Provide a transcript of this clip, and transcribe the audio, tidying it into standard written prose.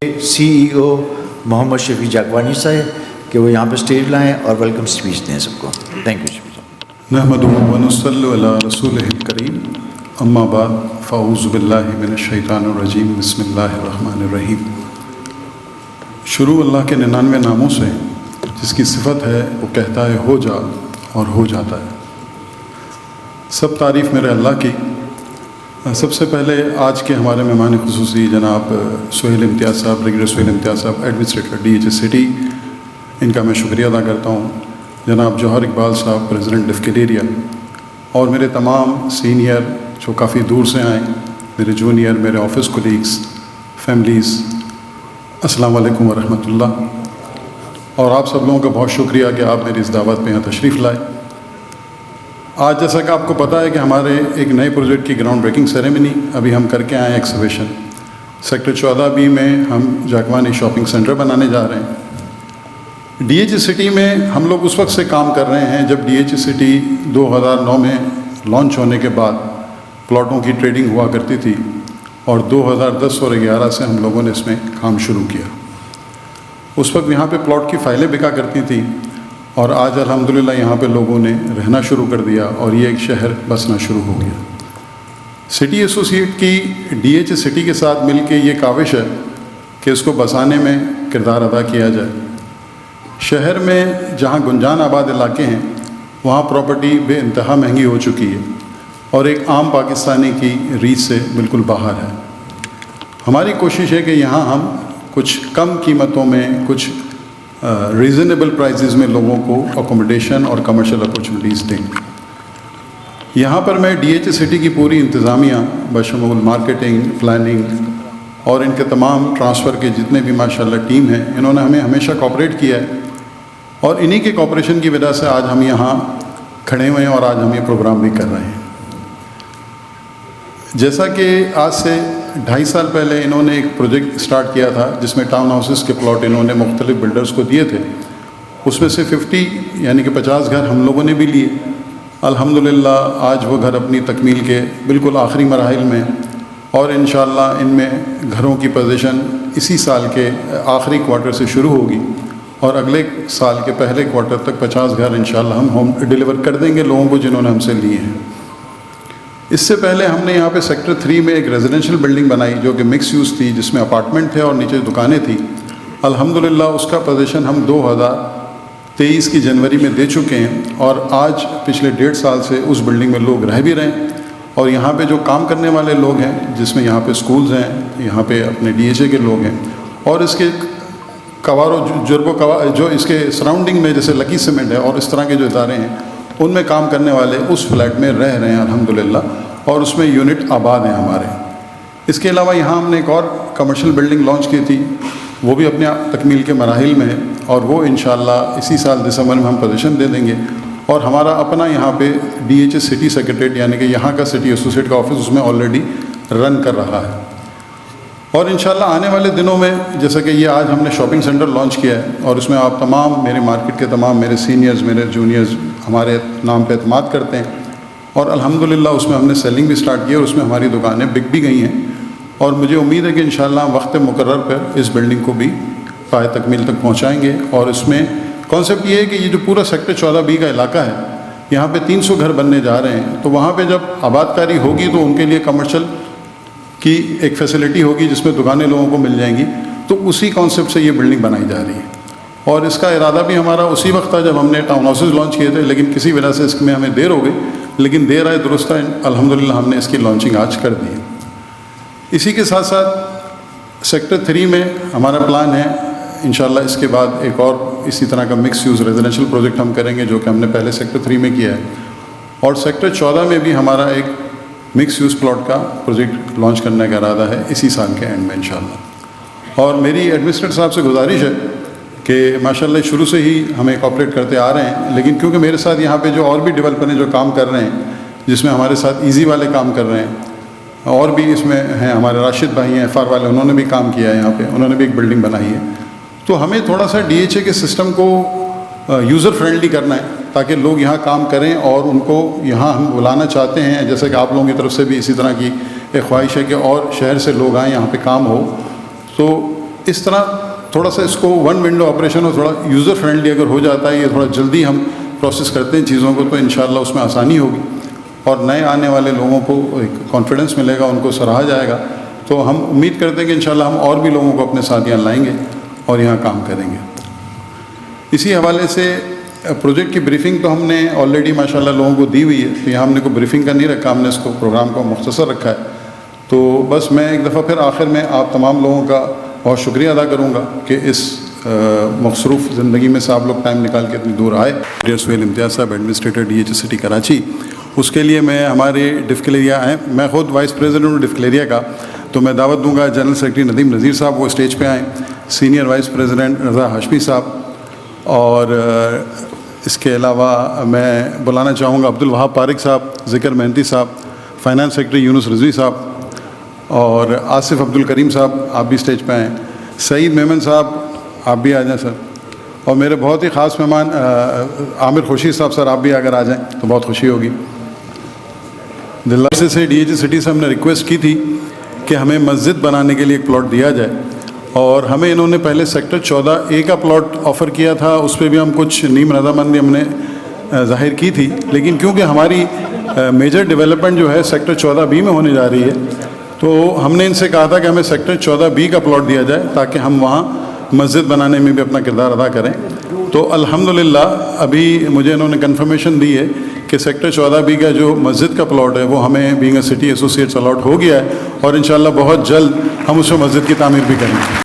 CEO محمد شفیع جاگوانی صاحب کہ وہ یہاں پہ اسٹیج لائیں اور ویلکم اسپیچ دیں سب کو. تھینک یو شفیع صاحب. نحمدہ و نصلی علی رسولہ الکریم. اما بعد فاعوذ باللہ من الشیطان الرجیم. بسم اللہ الرحمن الرحیم. شروع اللہ کے 99 ناموں سے جس کی صفت ہے وہ کہتا ہے ہو جا اور ہو جاتا ہے. سب تعریف میرے اللہ کی. سب سے پہلے آج کے ہمارے مہمان خصوصی جناب سہیل امتیاز صاحب, بریگیڈیئر سہیل امتیاز صاحب, ایڈمنسٹریٹر DHS سٹی, ان کا میں شکریہ ادا کرتا ہوں. جناب جوہر اقبال صاحب, پریزیڈنٹ ڈفکل ایریا, اور میرے تمام سینئر جو کافی دور سے آئیں, میرے جونیئر, میرے آفس کولیگس, فیملیز, السلام علیکم ورحمۃ اللہ. اور آپ سب لوگوں کا بہت شکریہ کہ آپ میری اس دعوت پہ یہاں تشریف لائے. آج جیسا کہ آپ کو پتہ ہے کہ ہمارے ایک نئے پروجیکٹ کی گراؤنڈ بریکنگ سیریمنی ابھی ہم کر کے آئے ہیں. ایکسیبیشن سیکٹر 14B میں ہم جاگوانی شاپنگ سینٹر بنانے جا رہے ہیں. DHS سٹی میں ہم لوگ اس وقت سے کام کر رہے ہیں جب DHS سٹی 2009 میں لانچ ہونے کے بعد پلاٹوں کی ٹریڈنگ ہوا کرتی تھی, اور 2010 اور 2011 سے ہم لوگوں نے اس میں کام شروع کیا. اس وقت یہاں پہ پلاٹ کی فائلیں بکا کرتی تھیں, اور آج الحمدللہ یہاں پہ لوگوں نے رہنا شروع کر دیا اور یہ ایک شہر بسنا شروع ہو گیا. سٹی ایسوسیٹ کی DHS سٹی کے ساتھ مل کے یہ کاوش ہے کہ اس کو بسانے میں کردار ادا کیا جائے. شہر میں جہاں گنجان آباد علاقے ہیں وہاں پراپرٹی بے انتہا مہنگی ہو چکی ہے اور ایک عام پاکستانی کی ریچ سے بالکل باہر ہے. ہماری کوشش ہے کہ یہاں ہم کچھ کم قیمتوں میں, کچھ ریزنیبل پرائزز میں لوگوں کو اکوموڈیشن اور کمرشل اپورچونیٹیز دیں. یہاں پر میں DHS سٹی کی پوری انتظامیہ بشمول مارکیٹنگ, پلاننگ اور ان کے تمام ٹرانسفر کے جتنے بھی ماشاءاللہ ٹیم ہیں, انہوں نے ہمیں ہمیشہ کوآپریٹ کیا ہے, اور انہی کے کوآپریشن کی وجہ سے آج ہم یہاں کھڑے ہوئے ہیں اور آج ہم یہ پروگرام بھی کر رہے ہیں. جیسا کہ آج سے 2.5 سال پہلے انہوں نے ایک پروجیکٹ سٹارٹ کیا تھا جس میں ٹاؤن ہاؤسز کے پلاٹ انہوں نے مختلف بلڈرز کو دیے تھے. اس میں سے 50 یعنی کہ 50 گھر ہم لوگوں نے بھی لیے. الحمدللہ آج وہ گھر اپنی تکمیل کے بالکل آخری مراحل میں, اور انشاءاللہ ان میں گھروں کی پوزیشن اسی سال کے آخری کوارٹر سے شروع ہوگی, اور اگلے سال کے پہلے کوارٹر تک 50 گھر انشاءاللہ ہم ہوم ڈیلیور کر دیں گے لوگوں کو جنہوں نے ہم سے لیے ہیں. اس سے پہلے ہم نے یہاں پہ سیکٹر 3 میں ایک ریزیڈینشیل بلڈنگ بنائی جو کہ مکس یوز تھی, جس میں اپارٹمنٹ تھے اور نیچے دکانیں تھیں. الحمدللہ اس کا پوزیشن ہم 2023 کی جنوری میں دے چکے ہیں, اور آج پچھلے 1.5 سال سے اس بلڈنگ میں لوگ رہ بھی رہے ہیں. اور یہاں پہ جو کام کرنے والے لوگ ہیں, جس میں یہاں پہ سکولز ہیں, یہاں پہ اپنے DHA کے لوگ ہیں, اور اس کے کوار و جرب و جو اس کے سراؤنڈنگ میں جیسے لکی سیمنٹ ہے اور اس طرح کے جو ادارے ہیں, ان میں کام کرنے والے اس فلیٹ میں رہ رہے ہیں الحمدللہ, اور اس میں یونٹ آباد ہیں ہمارے. اس کے علاوہ یہاں ہم نے ایک اور کمرشل بلڈنگ لانچ کی تھی, وہ بھی اپنے تکمیل کے مراحل میں ہے, اور وہ انشاءاللہ اسی سال دسمبر میں ہم پوزیشن دے دیں گے. اور ہمارا اپنا یہاں پہ DHS سٹی سیکریٹریٹ یعنی کہ یہاں کا سٹی ایسوسیٹ کا آفس اس میں آلریڈی رن کر رہا ہے. اور انشاءاللہ آنے والے دنوں میں جیسا کہ یہ آج ہم نے شاپنگ سینٹر لانچ کیا ہے, اور اس میں آپ تمام میرے مارکیٹ کے تمام میرے سینئرز, میرے جونیئرز ہمارے نام پہ اعتماد کرتے ہیں, اور الحمدللہ اس میں ہم نے سیلنگ بھی سٹارٹ کی, اور اس میں ہماری دکانیں بک بھی گئی ہیں. اور مجھے امید ہے کہ انشاءاللہ وقت مقرر پر اس بلڈنگ کو بھی پائے تکمیل تک پہنچائیں گے. اور اس میں کانسیپٹ یہ ہے کہ یہ جو پورا سیکٹر 14B کا علاقہ ہے, یہاں پہ 300 گھر بننے جا رہے ہیں, تو وہاں پہ جب آباد کاری ہوگی تو ان کے لیے کمرشل کی ایک فیسلٹی ہوگی جس میں دکانیں لوگوں کو مل جائیں گی. تو اسی کانسیپٹ سے یہ بلڈنگ بنائی جا رہی ہے, اور اس کا ارادہ بھی ہمارا اسی وقت تھا جب ہم نے ٹاؤن ہاؤسز لانچ کیے تھے, لیکن کسی وجہ سے اس میں ہمیں دیر ہو گئی, لیکن دیر آئے درست ہے, الحمدللہ ہم نے اس کی لانچنگ آج کر دی ہے. اسی کے ساتھ ساتھ سیکٹر 3 میں ہمارا پلان ہے انشاءاللہ اس کے بعد ایک اور اسی طرح کا مکس یوز ریزیڈینشیل پروجیکٹ ہم کریں گے, جو کہ ہم نے پہلے سیکٹر 3 میں کیا ہے, اور سیکٹر 14 میں بھی ہمارا ایک مکس یوز پلاٹ کا پروجیکٹ لانچ کرنے کا ارادہ ہے اسی سال کے اینڈ میں انشاءاللہ. اور میری ایڈمنسٹریٹر صاحب سے گزارش ہے کہ ماشاءاللہ شروع سے ہی ہمیں کوآپریٹ کرتے آ رہے ہیں, لیکن کیونکہ میرے ساتھ یہاں پہ جو اور بھی ڈیولپر ہیں جو کام کر رہے ہیں, جس میں ہمارے ساتھ ایزی والے کام کر رہے ہیں, اور بھی اس میں ہیں ہمارے راشد بھائی ہیں FR والے, انہوں نے بھی کام کیا ہے یہاں پہ, انہوں نے بھی ایک بلڈنگ بنائی ہے. تو ہمیں تھوڑا سا DHA کے سسٹم کو یوزر فرینڈلی کرنا ہے تاکہ لوگ یہاں کام کریں, اور ان کو یہاں ہم بلانا چاہتے ہیں, جیسا کہ آپ لوگوں کی طرف سے بھی اسی طرح کی ایک خواہش ہے کہ اور شہر سے لوگ آئیں, یہاں پہ کام ہو. تو اس طرح تھوڑا سا اس کو ون ونڈو آپریشن اور تھوڑا یوزر فرینڈلی اگر ہو جاتا ہے, یہ تھوڑا جلدی ہم پروسیس کرتے ہیں چیزوں کو, تو انشاءاللہ اس میں آسانی ہوگی اور نئے آنے والے لوگوں کو ایک کانفیڈنس ملے گا, ان کو سراہا جائے گا. تو ہم امید کرتے ہیں کہ انشاءاللہ ہم اور بھی لوگوں کو اپنے ساتھ یہاں لائیں گے اور یہاں کام کریں گے. اسی حوالے سے پروجیکٹ کی بریفنگ تو ہم نے آلریڈی ماشاءاللہ لوگوں کو دی ہوئی ہے, تو یہاں ہم نے کوئی بریفنگ کا نہیں رکھا, ہم نے اس کو پروگرام کو مختصر رکھا ہے. تو بس میں ایک دفعہ پھر آخر میں آپ تمام لوگوں کا بہت شکریہ ادا کروں گا کہ اس مصروف زندگی میں سے آپ لوگ ٹائم نکال کے اتنی دور آئے. سہیل امتیاز صاحب, ایڈمنسٹریٹر DH سٹی کراچی, اس کے لیے میں ہمارے ڈفکلیریا آئے, میں خود وائس پریزیڈنٹ ہوں ڈفکلیریا کا, تو میں دعوت دوں گا جنرل سیکرٹری ندیم نذیر صاحب وہ اسٹیج پہ آئیں, سینئر وائس پریزیڈنٹ رضا ہاشمی صاحب, اور اس کے علاوہ میں بلانا چاہوں گا عبد الوہاب پارک صاحب, ذکر مہنتی صاحب, فائنانس سیکرٹری یونس رضوی صاحب, اور آصف عبد الکریم صاحب آپ بھی اسٹیج پہ آئیں, سعید میمن صاحب آپ بھی آ جائیں سر, اور میرے بہت ہی خاص مہمان عامر خورشید صاحب, سر آپ بھی اگر آ جائیں تو بہت خوشی ہوگی. دلّہ سے DH سٹی سے ہم نے ریکویسٹ کی تھی کہ ہمیں مسجد بنانے کے لیے ایک پلاٹ دیا جائے, اور ہمیں انہوں نے پہلے سیکٹر 14A کا پلاٹ آفر کیا تھا, اس پہ بھی ہم کچھ نیم رضامندی ہم نے ظاہر کی تھی, لیکن کیونکہ ہماری میجر ڈیولپمنٹ جو ہے سیکٹر 14B میں ہونے جا رہی ہے, تو ہم نے ان سے کہا تھا کہ ہمیں سیکٹر 14B کا پلاٹ دیا جائے تاکہ ہم وہاں مسجد بنانے میں بھی اپنا کردار ادا کریں. تو الحمدللہ ابھی مجھے انہوں نے کنفرمیشن دی ہے کہ سیکٹر 14B کا جو مسجد کا پلاٹ ہے وہ ہمیں بینگ اے سٹی ایسوسیٹس الاٹ ہو گیا ہے, اور انشاءاللہ بہت جلد ہم اس میں مسجد کی تعمیر بھی کریں گے.